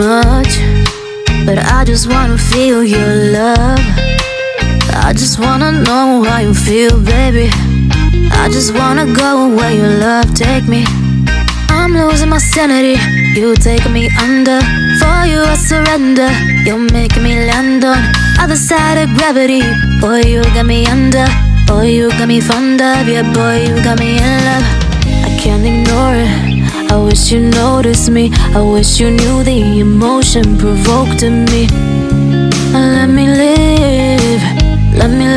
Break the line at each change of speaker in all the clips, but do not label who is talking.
much, but I just wanna feel your love. I just wanna know how you feel, baby. I just wanna go where your love take me. I'm losing my sanity, you taking me under. For you I surrender, you're making me land on other side of gravity. Boy, you got me under. Boy, you got me fond of. Yeah, boy, you got me in love. I can't ignore it, I wish you noticed me. I wish you knew the emotion provoked in me. Let me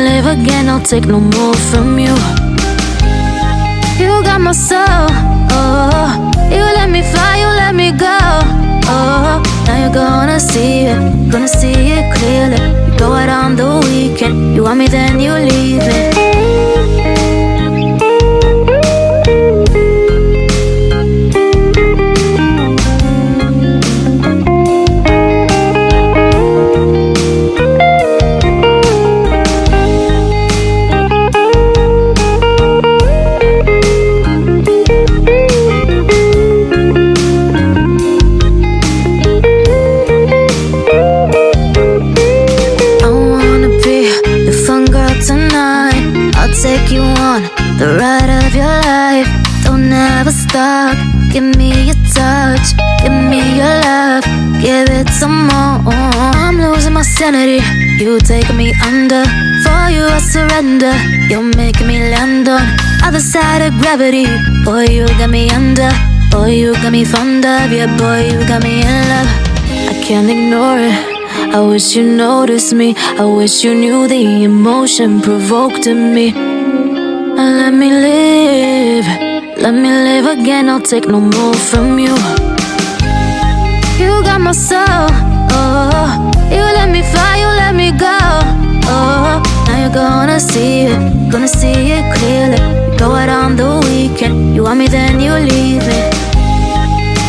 live again, I'll take no more from you. You got my soul, oh. You let me fly, you let me go, oh. Now you're gonna see it clearly. You go out on the weekend, you want me then you leave me. Take you on the ride of your life. Don't ever stop. Give me your touch, give me your love, give it some more. I'm losing my sanity, you taking me under. For you I surrender, you're making me land on other side of gravity. Boy, you got me under. Boy, you got me fond of. Yeah, boy, you got me in love. I can't ignore it, I wish you noticed me. I wish you knew the emotion provoked in me. Let me live again, I'll take no more from you. You got my soul, oh. You let me fly, you let me go, oh. Now you're gonna see it clearly. You go out on the weekend, you want me then you leave me.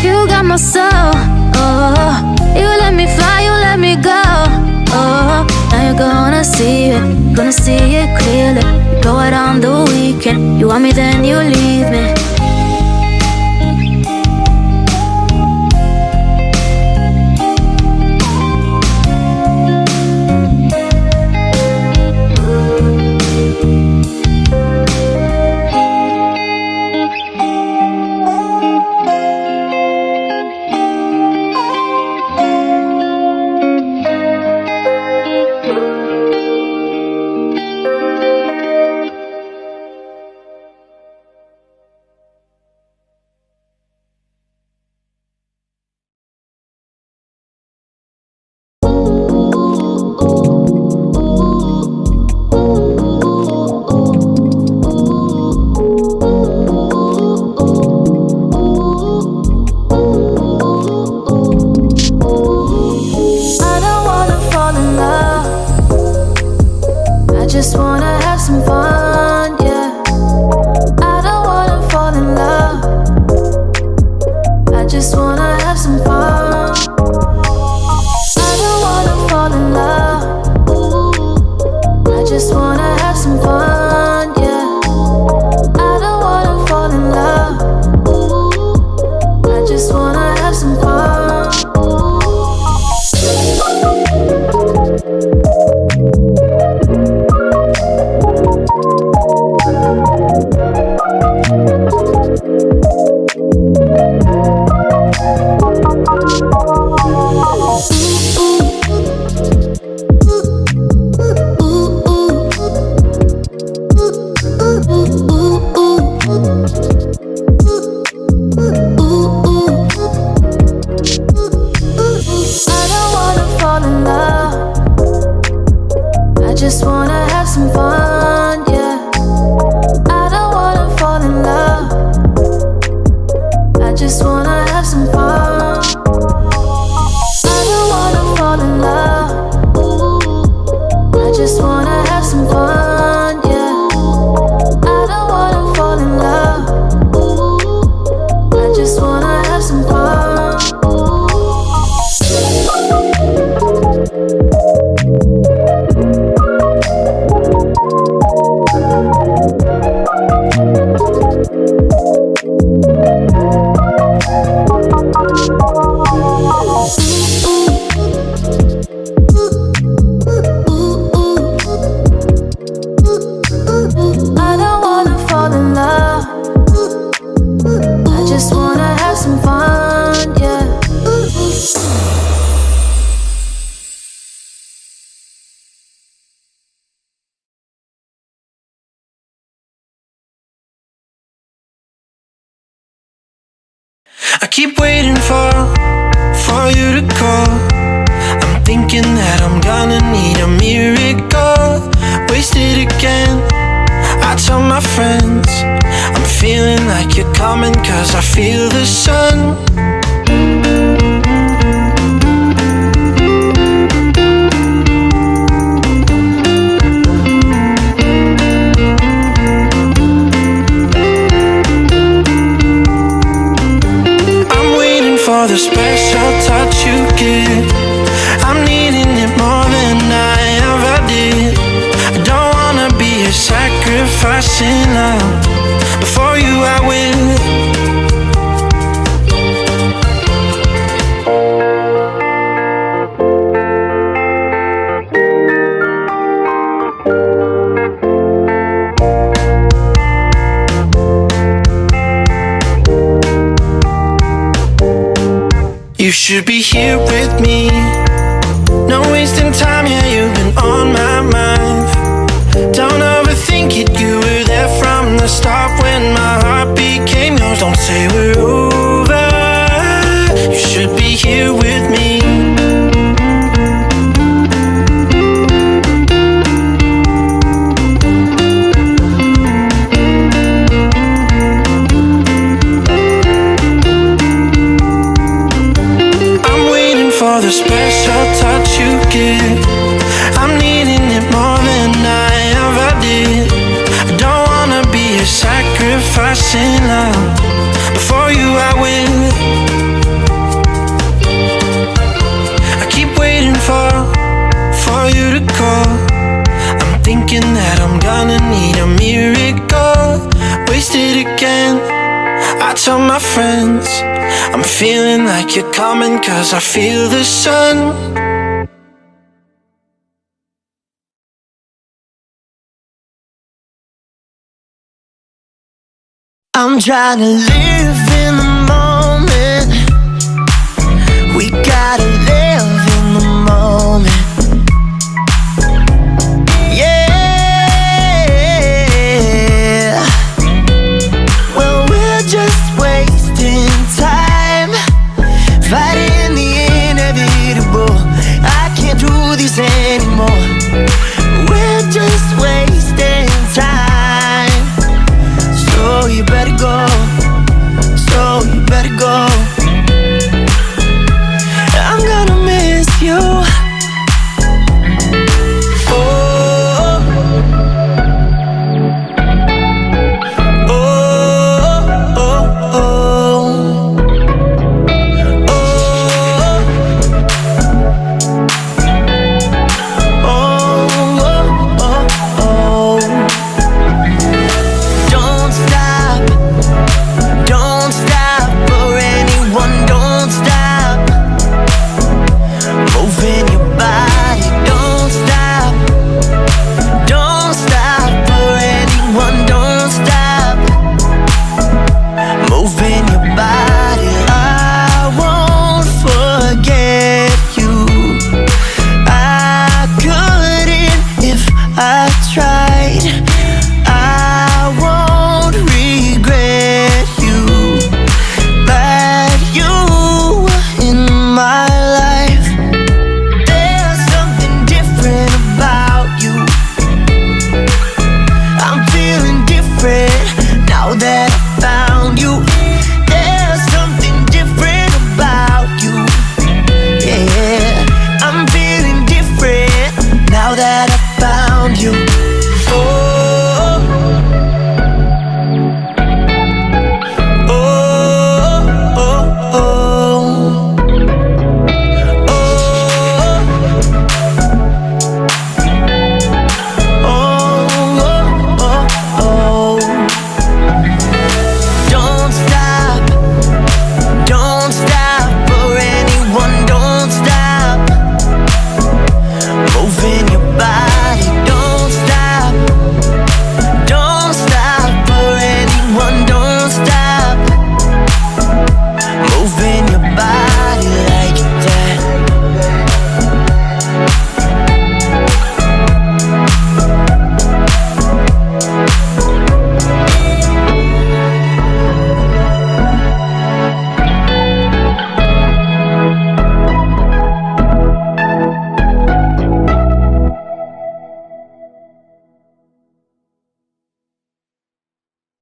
You got my soul, oh. You let me fly, you let me go, oh. Now you're gonna see it clearly. You go out on the weekend, you want me then you leave me.
I keep waiting for you to call. I'm thinking that I'm gonna need a miracle. Wasted again, I tell my friends I'm feeling like you're coming, cause I feel the sun. For the special touch you give, I'm needing it more than I ever did. I don't wanna be a sacrificing love. Before you I will. You should be here with me. No wasting time, yeah, you've been on my mind. Don't overthink it, you were there from the start when my heart became yours. Don't say we're over. You should be here with me. For the special touch you give, I'm needing it more than I ever did. I don't wanna be a sacrificing love. Before you I will. I keep waiting for you to call. I'm thinking that I'm gonna need a miracle. Wasted again, I tell my friends I'm feeling like you're coming, cause I feel the sun. I'm trying to live in the moment. We gotta